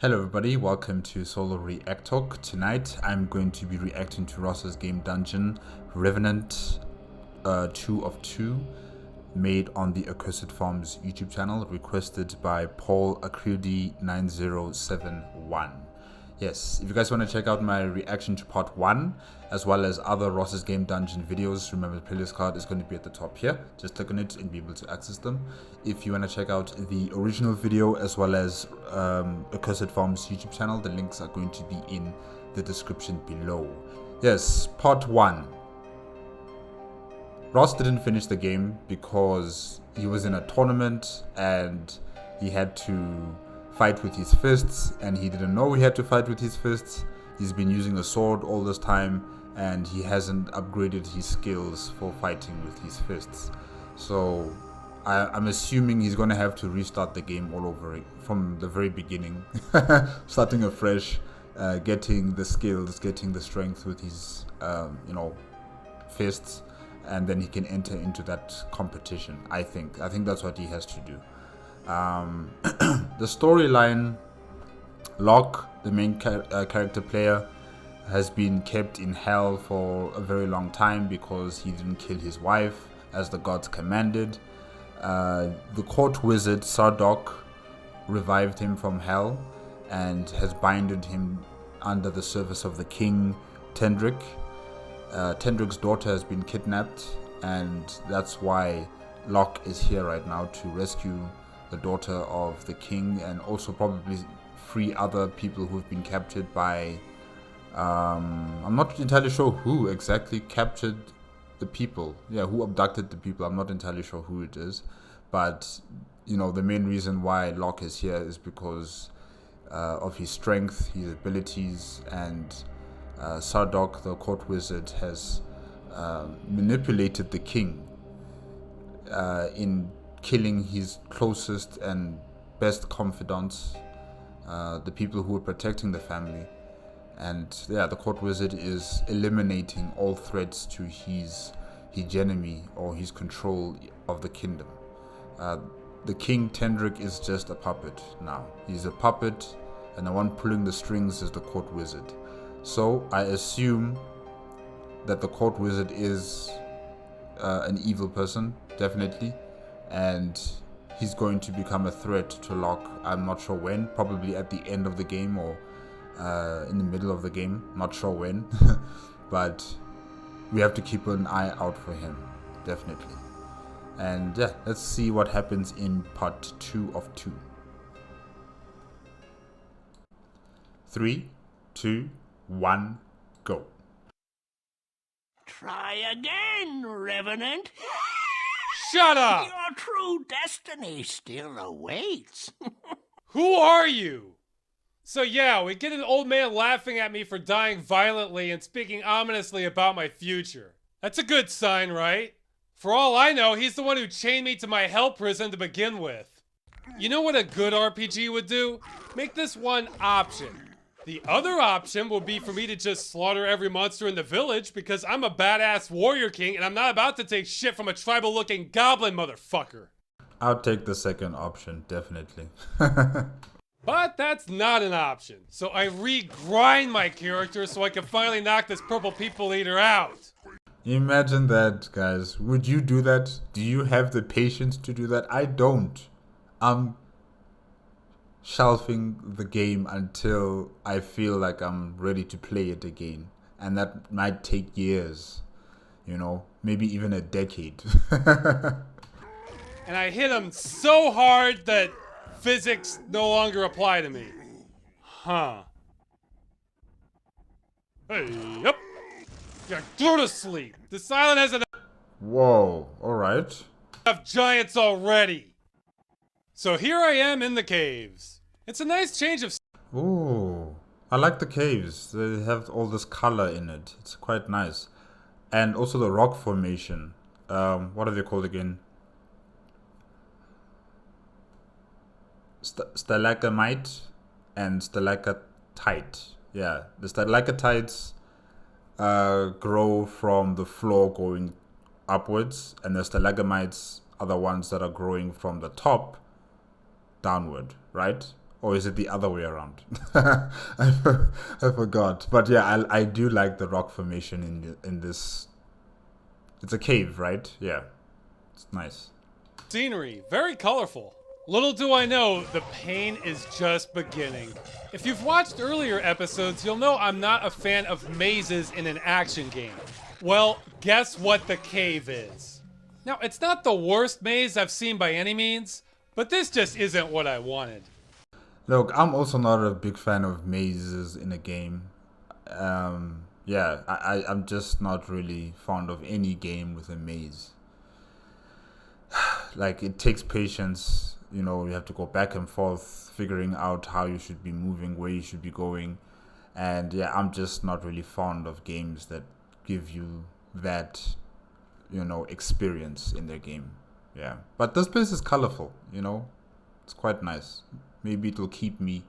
Hello everybody, welcome to Solo ReacTalk. Tonight I'm going to be reacting to Ross's game dungeon, Revenant 2 of 2, made on the Accursed Farms YouTube channel, requested by Paul Accursed 9071. Yes, if you guys want to check out my reaction to part 1, as well as other Ross's Game Dungeon videos, remember the playlist card is going to be at the top here. Just click on it and be able to access them. If you want to check out the original video, as well as Accursed Farms YouTube channel, the links are going to be in the description below. Yes, part 1. Ross didn't finish the game because he was in a tournament and he had to fight with his fists, and he didn't know he had to fight with his fists. He's been using a sword all this time and he hasn't upgraded his skills for fighting with his fists. So I'm assuming he's going to have to restart the game all over from the very beginning, starting afresh, getting the skills, getting the strength with his fists, and then he can enter into that competition. I think that's what he has to do. The storyline, Locke, the main character player, has been kept in hell for a very long time because he didn't kill his wife as the gods commanded. The court wizard Sardok revived him from hell and has binded him under the service of the king Tendrick. Tendrick's daughter has been kidnapped, and that's why Locke is here right now, to rescue the daughter of the king and also probably free other people who've been captured by I'm not entirely sure who exactly captured the people, who abducted the people. I'm not entirely sure who it is, but the main reason why Locke is here is because of his strength, his abilities, and Sardok, the court wizard, has manipulated the king in killing his closest and best confidants, the people who were protecting the family. And the court wizard is eliminating all threats to his hegemony or his control of the kingdom. The king Tendrick is just a puppet now. He's a puppet, and the one pulling the strings is the court wizard. So I assume that the court wizard is an evil person, definitely, and he's going to become a threat to Locke. I'm not sure when, probably at the end of the game or in the middle of the game, not sure when, but we have to keep an eye out for him, definitely. And let's see what happens in part 2 of 2. 3, 2, 1, go. Try again, Revenant. Shut up! Your true destiny still awaits. Who are you? So we get an old man laughing at me for dying violently and speaking ominously about my future. That's a good sign, right? For all I know, he's the one who chained me to my hell prison to begin with. You know what a good RPG would do? Make this one option. The other option will be for me to just slaughter every monster in the village because I'm a badass warrior king and I'm not about to take shit from a tribal looking goblin motherfucker. I'll take the second option, definitely. But that's not an option. So I regrind my character so I can finally knock this purple people eater out. Imagine that, guys. Would you do that? Do you have the patience to do that? I don't. I'm shelving the game until I feel like I'm ready to play it again. And that might take years. Maybe even a decade. And I hit him so hard that physics no longer apply to me. Huh. Hey, yep. Yeah, go to sleep. The silent has enough. Whoa, alright. Giants already. So here I am in the caves. It's a nice change of. Ooh, I like the caves. They have all this color in it. It's quite nice. And also the rock formation. What are they called again? Stalagmite and stalactite. Yeah, the stalactites grow from the floor going upwards, and the stalagmites are the ones that are growing from the top downward, right? Or is it the other way around? I forgot. But yeah, I do like the rock formation in this. It's a cave, right? Yeah. It's nice. Scenery, very colorful. Little do I know, the pain is just beginning. If you've watched earlier episodes, you'll know I'm not a fan of mazes in an action game. Well, guess what the cave is. Now, it's not the worst maze I've seen by any means, but this just isn't what I wanted. Look, I'm also not a big fan of mazes in a game. Yeah, I'm just not really fond of any game with a maze. Like, it takes patience. You know, you have to go back and forth, figuring out how you should be moving, where you should be going. And yeah, I'm just not really fond of games that give you that, you know, experience in their game. Yeah. But this place is colorful, you know. It's quite nice. Maybe it'll keep me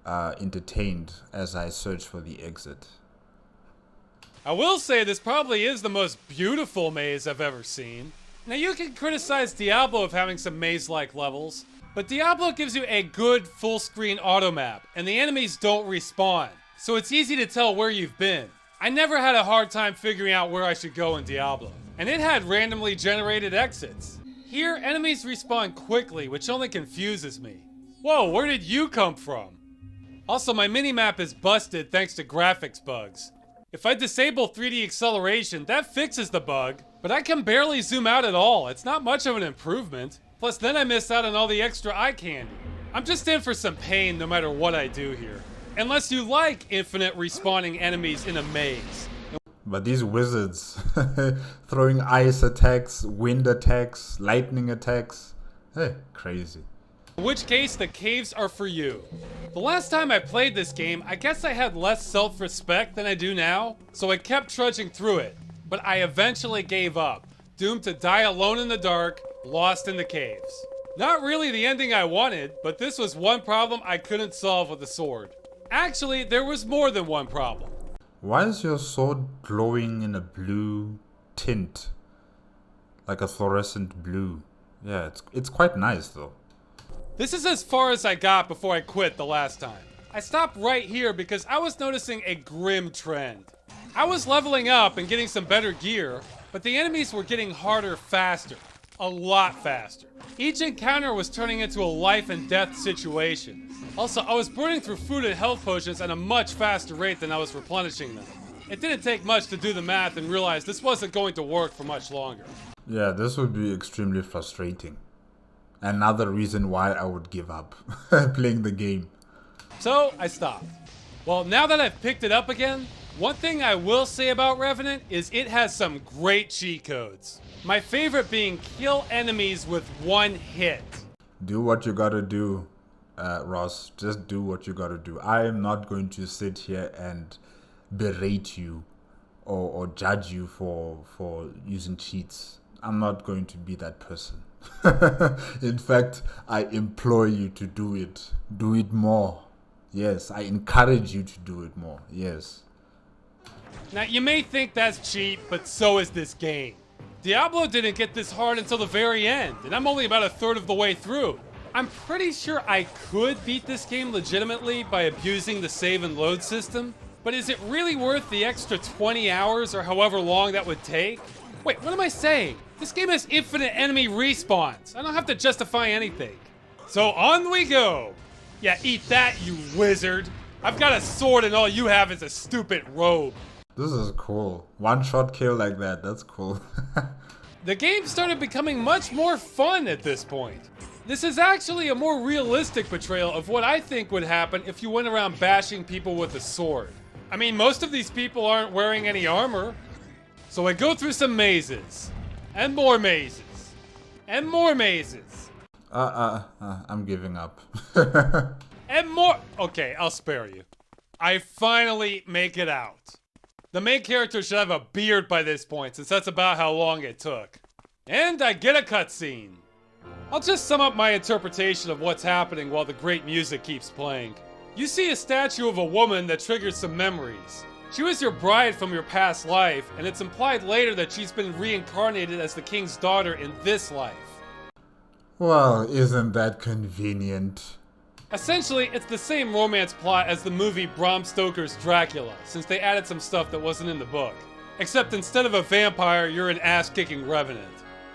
entertained as I search for the exit. I will say this probably is the most beautiful maze I've ever seen. Now you can criticize Diablo of having some maze-like levels, but Diablo gives you a good full-screen auto map, and the enemies don't respawn, so it's easy to tell where you've been. I never had a hard time figuring out where I should go in Diablo, and it had randomly generated exits. Here, enemies respawn quickly, which only confuses me. Whoa, where did you come from? Also, my minimap is busted thanks to graphics bugs. If I disable 3D acceleration, that fixes the bug, but I can barely zoom out at all. It's not much of an improvement. Plus, then I miss out on all the extra eye candy. I'm just in for some pain no matter what I do here. Unless you like infinite respawning enemies in a maze. But these wizards throwing ice attacks, wind attacks, lightning attacks. Hey, crazy. In which case, the caves are for you. The last time I played this game, I guess I had less self-respect than I do now, so I kept trudging through it. But I eventually gave up, doomed to die alone in the dark, lost in the caves. Not really the ending I wanted, but this was one problem I couldn't solve with a sword. Actually, there was more than one problem. Why is your sword glowing in a blue tint? Like a fluorescent blue. Yeah, it's quite nice though. This is as far as I got before I quit the last time. I stopped right here because I was noticing a grim trend. I was leveling up and getting some better gear, but the enemies were getting harder faster. A lot faster. Each encounter was turning into a life and death situation. Also, I was burning through food and health potions at a much faster rate than I was replenishing them. It didn't take much to do the math and realize this wasn't going to work for much longer. Yeah, this would be extremely frustrating. Another reason why I would give up playing the game. So, I stopped. Well, now that I've picked it up again, one thing I will say about Revenant is it has some great cheat codes. My favorite being kill enemies with one hit. Do what you gotta do, Ross. Just do what you gotta do. I am not going to sit here and berate you or judge you for using cheats. I'm not going to be that person. In fact, I implore you to do it. Do it more. Yes, I encourage you to do it more. Yes. Now, you may think that's cheap, but so is this game. Diablo didn't get this hard until the very end, and I'm only about a third of the way through. I'm pretty sure I could beat this game legitimately by abusing the save and load system, but is it really worth the extra 20 hours or however long that would take? Wait, what am I saying? This game has infinite enemy respawns. I don't have to justify anything. So on we go. Yeah, eat that, you wizard. I've got a sword and all you have is a stupid robe. This is cool. One-shot kill like that. That's cool. The game started becoming much more fun at this point. This is actually a more realistic portrayal of what I think would happen if you went around bashing people with a sword. I mean, most of these people aren't wearing any armor. So I go through some mazes. And more mazes. And more mazes. I'm giving up. And more. Okay, I'll spare you. I finally make it out. The main character should have a beard by this point, since that's about how long it took. And I get a cutscene. I'll just sum up my interpretation of what's happening while the great music keeps playing. You see a statue of a woman that triggers some memories. She was your bride from your past life, and it's implied later that she's been reincarnated as the king's daughter in this life. Well, isn't that convenient? Essentially, it's the same romance plot as the movie Bram Stoker's Dracula, since they added some stuff that wasn't in the book. Except instead of a vampire, you're an ass-kicking Revenant.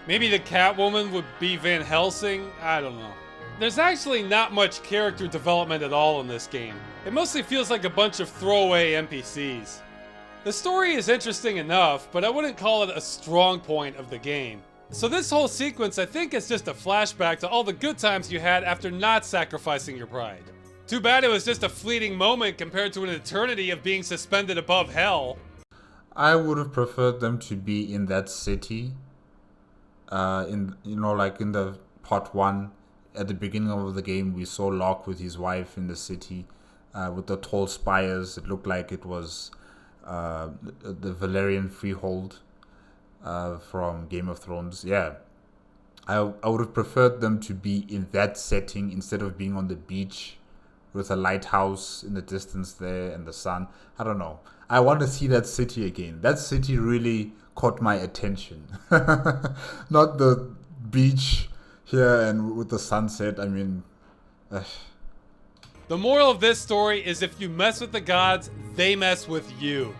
Maybe the Catwoman would be Van Helsing? I don't know. There's actually not much character development at all in this game. It mostly feels like a bunch of throwaway NPCs. The story is interesting enough, but I wouldn't call it a strong point of the game. So this whole sequence I think is just a flashback to all the good times you had after not sacrificing your pride. Too bad it was just a fleeting moment compared to an eternity of being suspended above hell. I would have preferred them to be in that city. Like in the part 1, at the beginning of the game, we saw Locke with his wife in the city with the tall spires. It looked like it was the Valerian Freehold from Game of Thrones. Yeah, I would have preferred them to be in that setting instead of being on the beach with a lighthouse in the distance there and the sun. I don't know. I want to see that city again. That city really caught my attention. Not the beach here and with the sunset. I mean... The moral of this story is if you mess with the gods, they mess with you.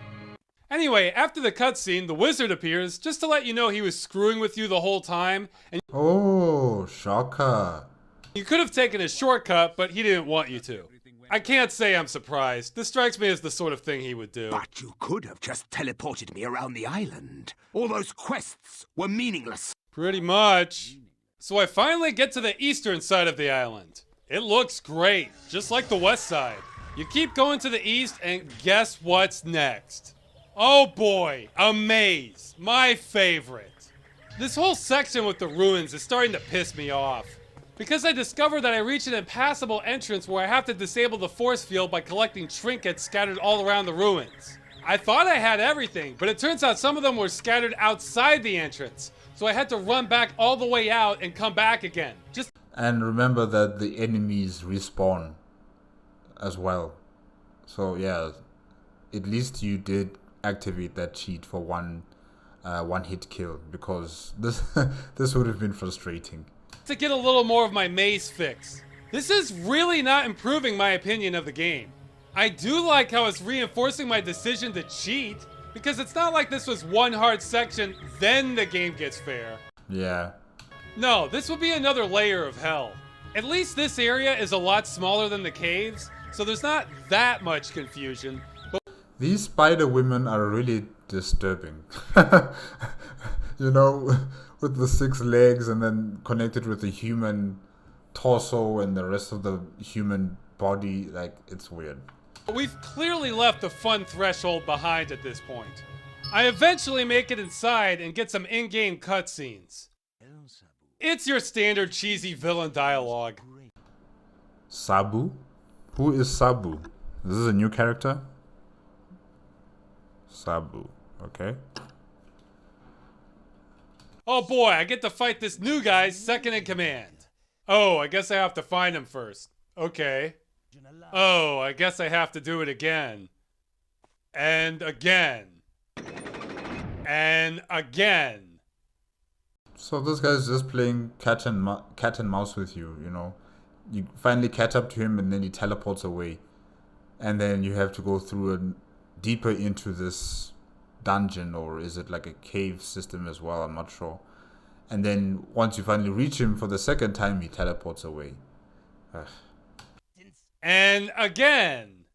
Anyway, after the cutscene, the wizard appears just to let you know he was screwing with you the whole time. And oh, shocker. You could have taken a shortcut, but he didn't want you to. I can't say I'm surprised. This strikes me as the sort of thing he would do. But you could have just teleported me around the island. All those quests were meaningless. Pretty much. So I finally get to the eastern side of the island. It looks great, just like the west side. You keep going to the east and guess what's next? Oh boy, a maze. My favorite. This whole section with the ruins is starting to piss me off. Because I discovered that I reach an impassable entrance where I have to disable the force field by collecting trinkets scattered all around the ruins. I thought I had everything, but it turns out some of them were scattered outside the entrance. So I had to run back all the way out and come back again. And remember that the enemies respawn as well. So yeah, at least you did activate that cheat for one hit kill, because this would have been frustrating. To get a little more of my maze fix. This is really not improving my opinion of the game. I do like how it's reinforcing my decision to cheat, because it's not like this was one hard section, then the game gets fair. Yeah. No, this will be another layer of hell. At least this area is a lot smaller than the caves, so there's not that much confusion. But these spider women are really disturbing. You know, with the 6 legs and then connected with the human torso and the rest of the human body, like, it's weird. We've clearly left the fun threshold behind at this point. I eventually make it inside and get some in-game cutscenes. It's your standard cheesy villain dialogue. Sabu? Who is Sabu? Is this a new character? Sabu, okay. Oh boy, I get to fight this new guy second in command. Oh, I guess I have to find him first. Okay. Oh, I guess I have to do it again. And again. And again. So this guy's just playing cat and mouse with you, you know. You finally catch up to him and then he teleports away. And then you have to go through and deeper into this dungeon, or is it like a cave system as well? I'm not sure. And then once you finally reach him for the second time, he teleports away. Ugh. And again.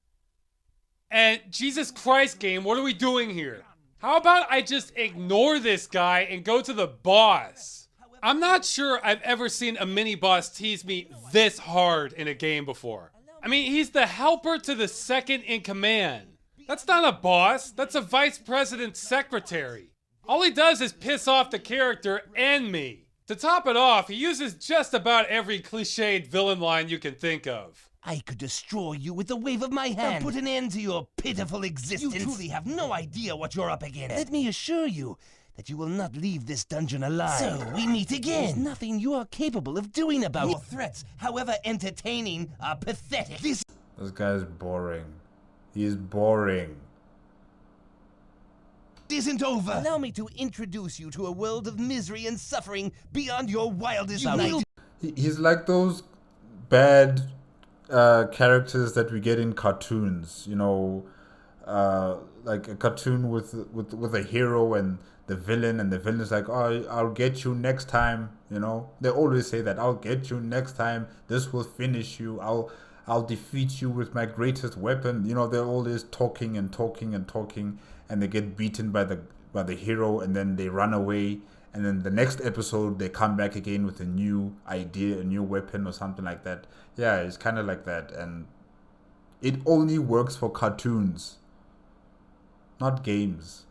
And Jesus Christ, game, what are we doing here? How about I just ignore this guy and go to the boss? I'm not sure I've ever seen a mini-boss tease me this hard in a game before. I mean, he's the helper to the second in command. That's not a boss, that's a vice president's secretary. All he does is piss off the character and me. To top it off, he uses just about every cliched villain line you can think of. I could destroy you with the wave of my hand and put an end to your pitiful existence. You truly have no idea what you're up against. Let me assure you that you will not leave this dungeon alive. So we meet again. There's nothing you are capable of doing about your threats, however entertaining, are pathetic. This guy's boring. He's boring. isn't over. Allow me to introduce you to a world of misery and suffering beyond your wildest ideas. He's like those bad characters that we get in cartoons. You know, like a cartoon with a hero and the villain, and the villain is like, "Oh, I'll get you next time." You know, they always say that, "I'll get you next time. This will finish you. I'll defeat you with my greatest weapon." You know, they're always talking and talking and talking, and they get beaten by the hero, and then they run away. And then the next episode, they come back again with a new idea, a new weapon, or something like that. Yeah, it's kind of like that, and it only works for cartoons, not games.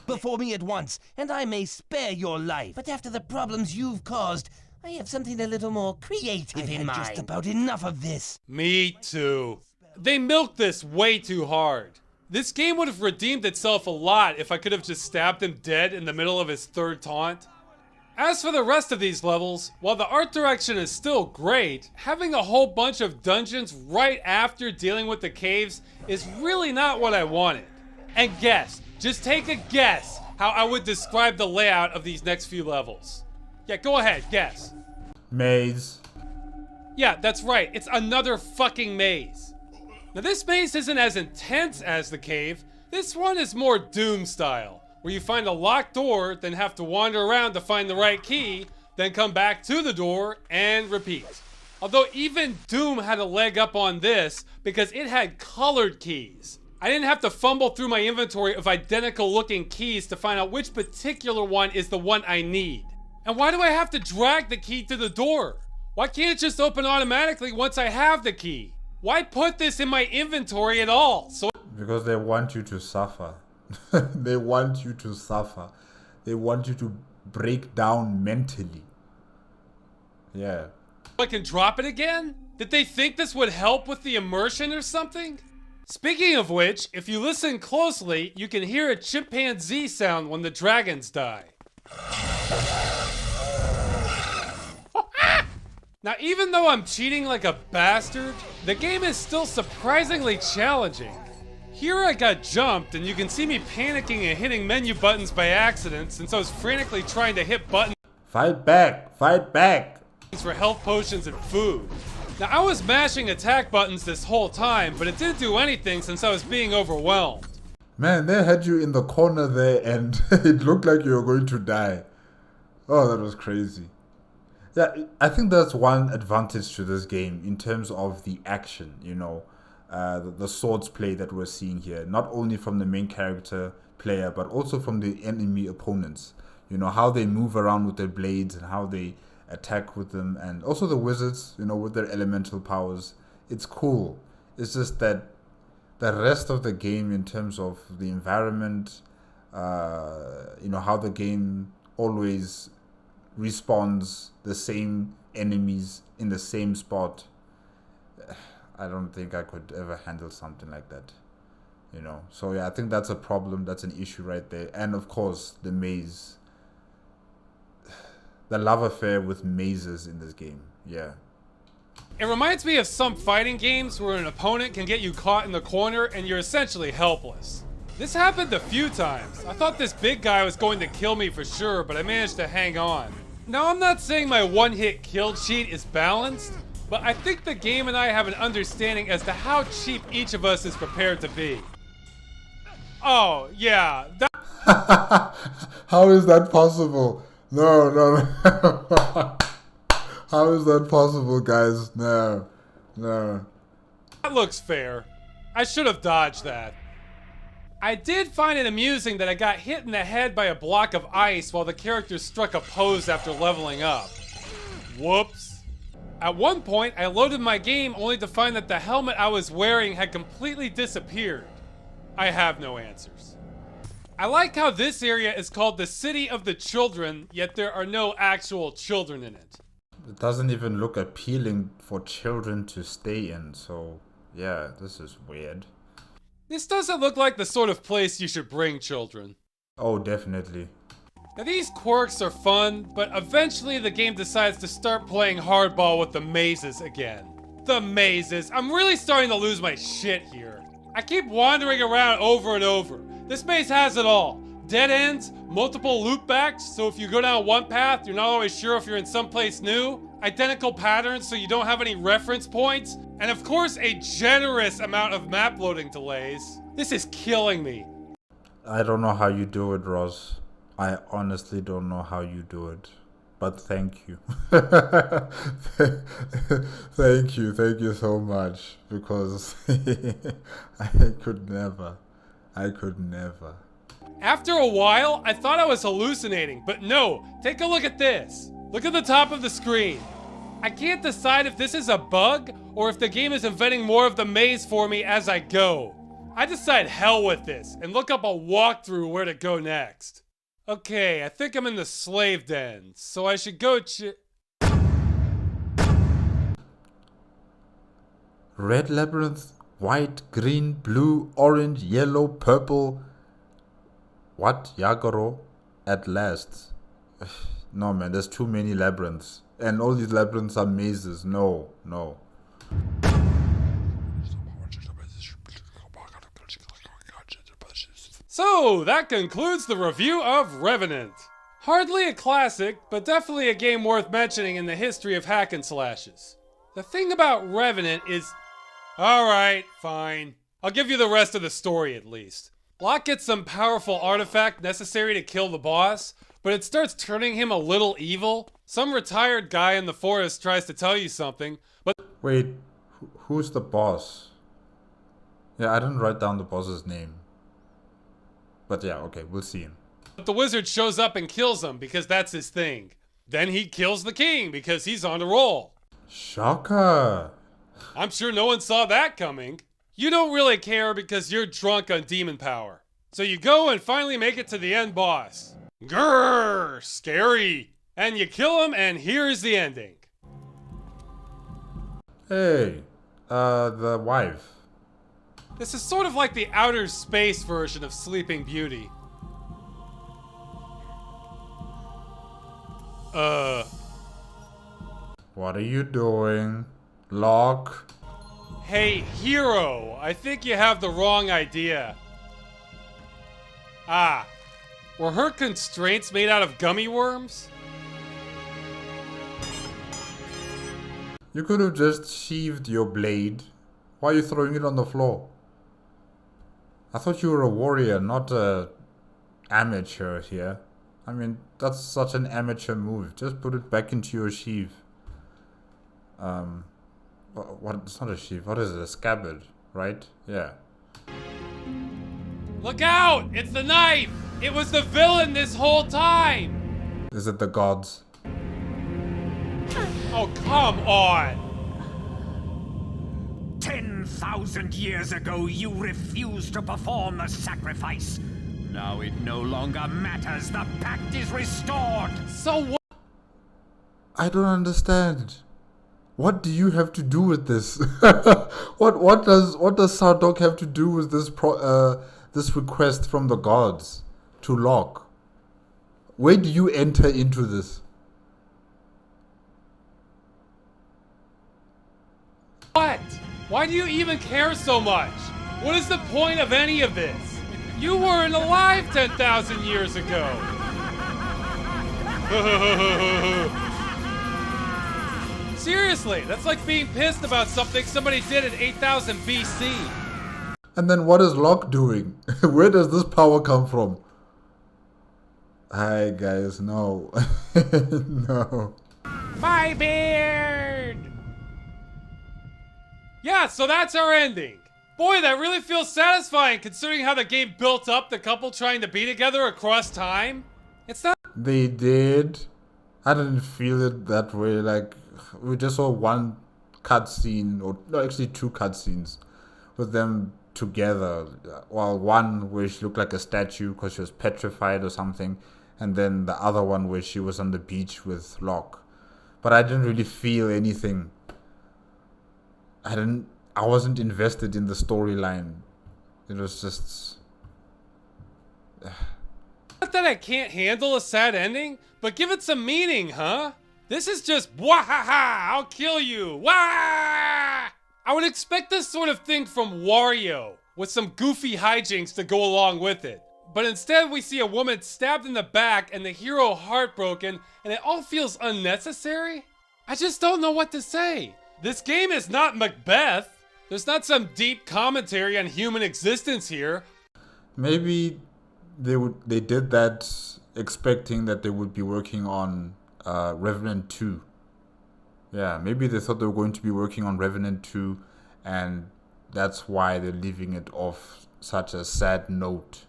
Before me at once, and I may spare your life. But after the problems you've caused, I have something a little more creative in mind. Just about enough of this. Me too. They milked this way too hard. This game would have redeemed itself a lot if I could have just stabbed him dead in the middle of his third taunt. As for the rest of these levels, while the art direction is still great, having a whole bunch of dungeons right after dealing with the caves is really not what I wanted. And guess, just take a guess how I would describe the layout of these next few levels. Yeah, go ahead, guess. Maze. Yeah, that's right, it's another fucking maze. Now this maze isn't as intense as the cave. This one is more Doom style, where you find a locked door, then have to wander around to find the right key, then come back to the door and repeat. Although even Doom had a leg up on this because it had colored keys. I didn't have to fumble through my inventory of identical looking keys to find out which particular one is the one I need. And why do I have to drag the key to the door? Why can't it just open automatically once I have the key? Why put this in my inventory at all? Because they want you to suffer. They want you to suffer. They want you to break down mentally. Yeah. I can drop it again? Did they think this would help with the immersion or something? Speaking of which, if you listen closely, you can hear a chimpanzee sound when the dragons die. Now, even though I'm cheating like a bastard, the game is still surprisingly challenging. Here I got jumped, and you can see me panicking and hitting menu buttons by accident since I was frantically trying to hit buttons. Fight back! Fight back! For health potions and food. Now, I was mashing attack buttons this whole time, but it didn't do anything since I was being overwhelmed. Man, they had you in the corner there, and it looked like you were going to die. Oh, that was crazy. Yeah, I think that's one advantage to this game in terms of the action, you know, the swords play that we're seeing here, not only from the main character player, but also from the enemy opponents. You know, how they move around with their blades and how they attack with them, and also the wizards, you know, with their elemental powers. It's cool. It's just that the rest of the game, in terms of the environment, you know, how the game always respawns the same enemies in the same spot. I don't think I could ever handle something like that, you know. So yeah, I think that's a problem. That's an issue right there. And of course, the maze. The love affair with mazes in this game. Yeah. It reminds me of some fighting games where an opponent can get you caught in the corner and you're essentially helpless. This happened a few times. I thought this big guy was going to kill me for sure, but I managed to hang on. Now, I'm not saying my one-hit kill cheat is balanced, but I think the game and I have an understanding as to how cheap each of us is prepared to be. Oh, yeah. How is that possible? No. How is that possible, guys? No. That looks fair. I should have dodged that. I did find it amusing that I got hit in the head by a block of ice while the character struck a pose after leveling up. Whoops. At one point, I loaded my game only to find that the helmet I was wearing had completely disappeared. I have no answers. I like how this area is called the City of the Children, yet there are no actual children in it. It doesn't even look appealing for children to stay in, so yeah, this is weird. This doesn't look like the sort of place you should bring children. Oh, definitely. Now these quirks are fun, but eventually the game decides to start playing hardball with the mazes again. The mazes. I'm really starting to lose my shit here. I keep wandering around over and over. This maze has it all. Dead ends, multiple loopbacks, so if you go down one path, you're not always sure if you're in someplace new. identical patterns so you don't have any reference points, and of course a generous amount of map loading delays. This is killing me. I don't know how you do it, Ross. I honestly don't know how you do it. But thank you. Thank you so much. Because I could never. After a while, I thought I was hallucinating, but no, take a look at this. Look at the top of the screen. I can't decide if this is a bug or if the game is inventing more of the maze for me as I go. I decide hell with this and look up a walkthrough where to go next. Okay, I think I'm in the slave den, so I should go Red labyrinth, white, green, blue, orange, yellow, purple. What? Yagoro? At last. No man, there's too many labyrinths. And all these labyrinths are mazes. No. So, that concludes the review of Revenant. Hardly a classic, but definitely a game worth mentioning in the history of hack and slashes. The thing about Revenant is... Alright, fine. I'll give you the rest of the story at least. Locke gets some powerful artifact necessary to kill the boss, but it starts turning him a little evil. Some retired guy in the forest tries to tell you something, but... Wait, who's the boss? Yeah, I didn't write down the boss's name. But yeah, okay, we'll see him. But the wizard shows up and kills him because that's his thing. Then he kills the king because he's on a roll. Shocker! I'm sure no one saw that coming. You don't really care because you're drunk on demon power. So you go and finally make it to the end boss. Grrr, scary. And you kill him and here's the ending. Hey, the wife. This is sort of like the outer space version of Sleeping Beauty. What are you doing? Locke? Hey, hero, I think you have the wrong idea. Ah, were her constraints made out of gummy worms? You could have just sheathed your blade. Why are you throwing it on the floor? I thought you were a warrior, not a amateur here. I mean, that's such an amateur move. Just put it back into your sheath. What? It's not a sheath. What is it? A scabbard, right? Yeah. Look out! It's the knife! It was the villain this whole time! Is it the gods? Oh, come on! 10,000 years ago, you refused to perform the sacrifice. Now it no longer matters. The pact is restored. So what? I don't understand. What do you have to do with this? what does Sardok have to do with this this request from the gods to Locke? Where do you enter into this? What? Why do you even care so much? What is the point of any of this? You weren't alive 10,000 years ago. Seriously, that's like being pissed about something somebody did in 8000 BC. And then what is Locke doing? Where does this power come from? Hi guys, no. No. My beard! Yeah, so that's our ending. Boy, that really feels satisfying considering how the game built up the couple trying to be together across time. It's not— They did. I didn't feel it that way. Like, we just saw one cutscene, or no, actually two cutscenes with them together. Well, one where she looked like a statue because she was petrified or something, and then the other one where she was on the beach with Locke. But I didn't really feel anything. I wasn't invested in the storyline. It was just... Not that I can't handle a sad ending, but give it some meaning, huh? This is just wahaha, I'll kill you, wah! I would expect this sort of thing from Wario, with some goofy hijinks to go along with it. But instead we see a woman stabbed in the back and the hero heartbroken, and it all feels unnecessary? I just don't know what to say. This game is not Macbeth. There's not some deep commentary on human existence here. Maybe they did that expecting that they would be working on Revenant 2. Yeah, maybe they thought they were going to be working on Revenant 2, and that's why they're leaving it off such a sad note.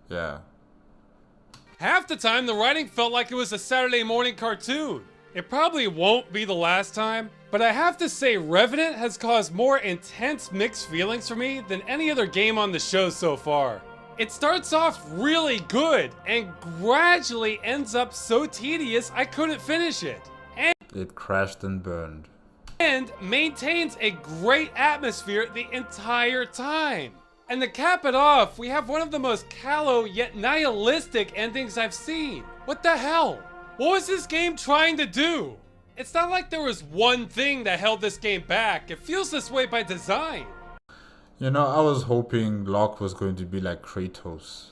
Yeah. Half the time, the writing felt like it was a Saturday morning cartoon. It probably won't be the last time, but I have to say Revenant has caused more intense mixed feelings for me than any other game on the show so far. It starts off really good and gradually ends up so tedious I couldn't finish it. It crashed and burned. And maintains a great atmosphere the entire time. And to cap it off, we have one of the most callow yet nihilistic endings I've seen. What the hell? What was this game trying to do? It's not like there was one thing that held this game back. It feels this way by design. You know, I was hoping Locke was going to be like Kratos.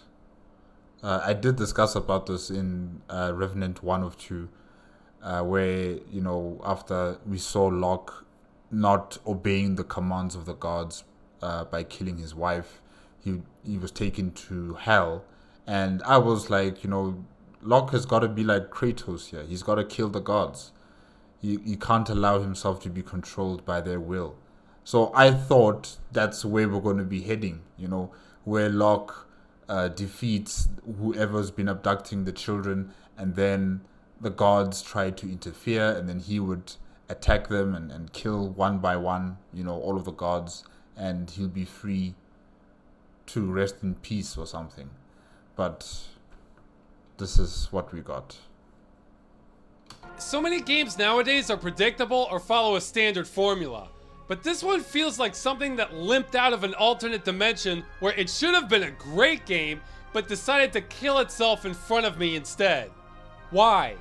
I did discuss about this in Revenant 1 of 2, where, you know, after we saw Locke not obeying the commands of the gods by killing his wife, he was taken to hell. And I was like, you know, Locke has got to be like Kratos here. He's got to kill the gods. He can't allow himself to be controlled by their will. So I thought that's where we're going to be heading, you know, where Locke defeats whoever's been abducting the children, and then the gods try to interfere, and then he would attack them and kill one by one, you know, all of the gods, and he'll be free to rest in peace or something. But this is what we got. So many games nowadays are predictable or follow a standard formula. But this one feels like something that limped out of an alternate dimension where it should have been a great game, but decided to kill itself in front of me instead. Why?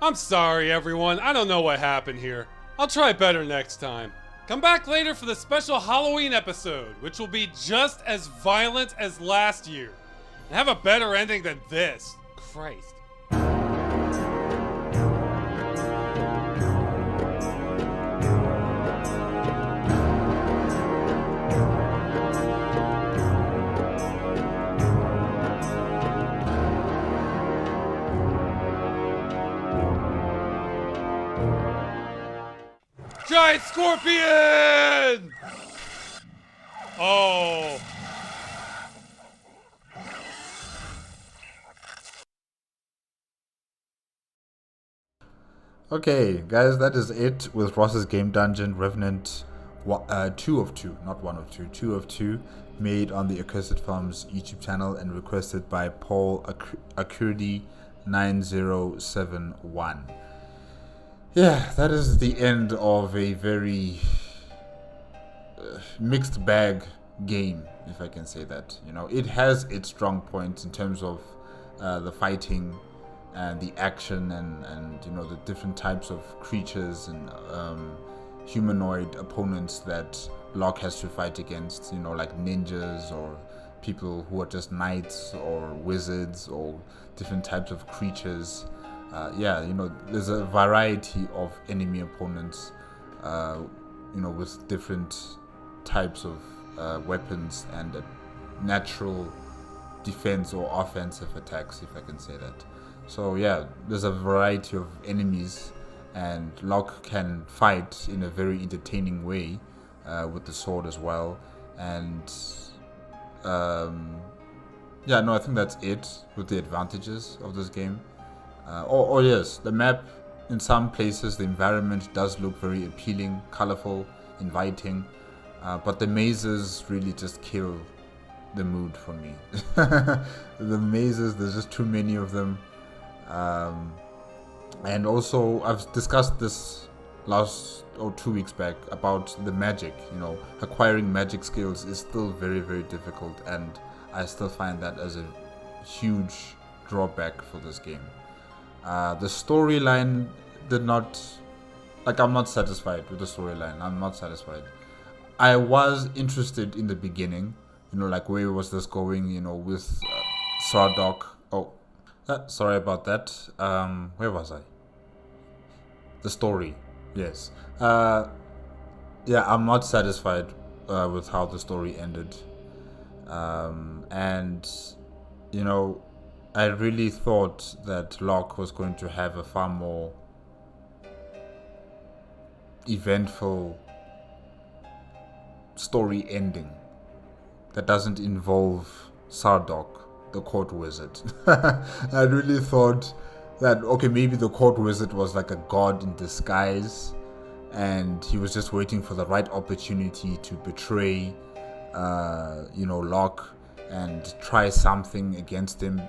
I'm sorry everyone, I don't know what happened here. I'll try better next time. Come back later for the special Halloween episode, which will be just as violent as last year. And have a better ending than this. Christ. Giant scorpion! Oh. Okay, guys, that is it with Ross's Game Dungeon Revenant 2 of 2, not 1 of 2, 2 of 2, made on the Accursed Films YouTube channel and requested by Paul Accursed 9071. Yeah, that is the end of a very mixed bag game, if I can say that. You know, it has its strong points in terms of the fighting and the action and you know, the different types of creatures and humanoid opponents that Locke has to fight against, you know, like ninjas or people who are just knights or wizards or different types of creatures. Yeah, you know, there's a variety of enemy opponents, you know, with different types of weapons and natural defense or offensive attacks, if I can say that. So yeah, there's a variety of enemies, and Locke can fight in a very entertaining way with the sword as well. And yeah, no, I think that's it with the advantages of this game. Oh yes, the map, in some places the environment does look very appealing, colorful, inviting, but the mazes really just kill the mood for me. The mazes, there's just too many of them. And also, I've discussed this last 2 weeks back about the magic. You know, acquiring magic skills is still very, very difficult, and I still find that as a huge drawback for this game. The storyline did not, like, I'm not satisfied with the storyline. I'm not satisfied. I was interested in the beginning, you know, like, where was this going, you know, with Sardok. Oh, sorry about that. Where was I? The story, yes. Yeah, I'm not satisfied with how the story ended. And, you know, I really thought that Locke was going to have a far more eventful story ending that doesn't involve Sardok, the court wizard. I really thought that, okay, maybe the court wizard was like a god in disguise, and he was just waiting for the right opportunity to betray, Locke and try something against him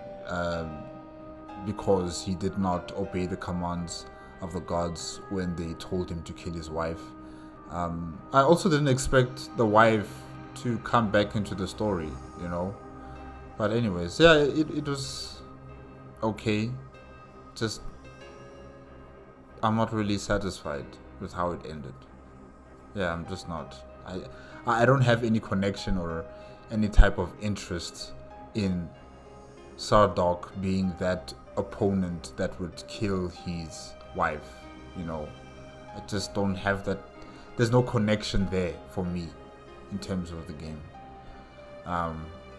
because he did not obey the commands of the gods when they told him to kill his wife. I also didn't expect the wife to come back into the story, But anyways, yeah, it was okay. Just, I'm not really satisfied with how it ended. Yeah, I'm just not. I don't have any connection or any type of interest in Sardok being that opponent that would kill his wife, I just don't have that. There's no connection there for me in terms of the game.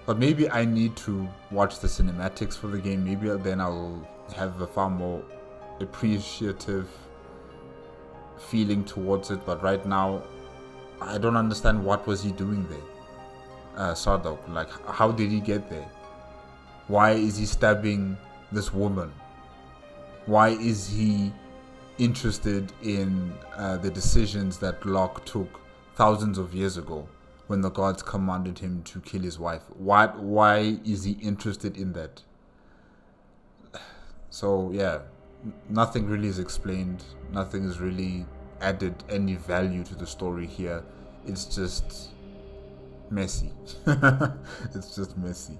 But maybe I need to watch the cinematics for the game. Maybe then I'll have a far more appreciative feeling towards it. But right now, I don't understand what was he doing there. Sardok, like, how did he get there? Why is he stabbing this woman? Why is he interested in the decisions that Locke took thousands of years ago when the gods commanded him to kill his wife? Why is he interested in that? So yeah, nothing really is explained. Nothing is really added any value to the story here. It's just messy. It's just messy.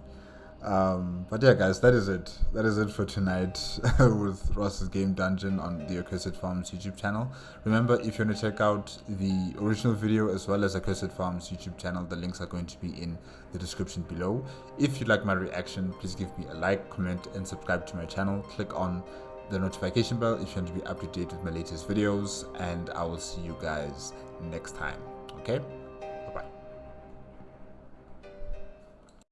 But yeah, guys, that is it. That is it for tonight with Ross's Game Dungeon on the Accursed Farms YouTube channel. Remember, if you want to check out the original video as well as Accursed Farms YouTube channel, the links are going to be in the description below. If you like my reaction, please give me a like, comment, and subscribe to my channel. Click on the notification bell if you want to be up to date with my latest videos, and I will see you guys next time. Okay?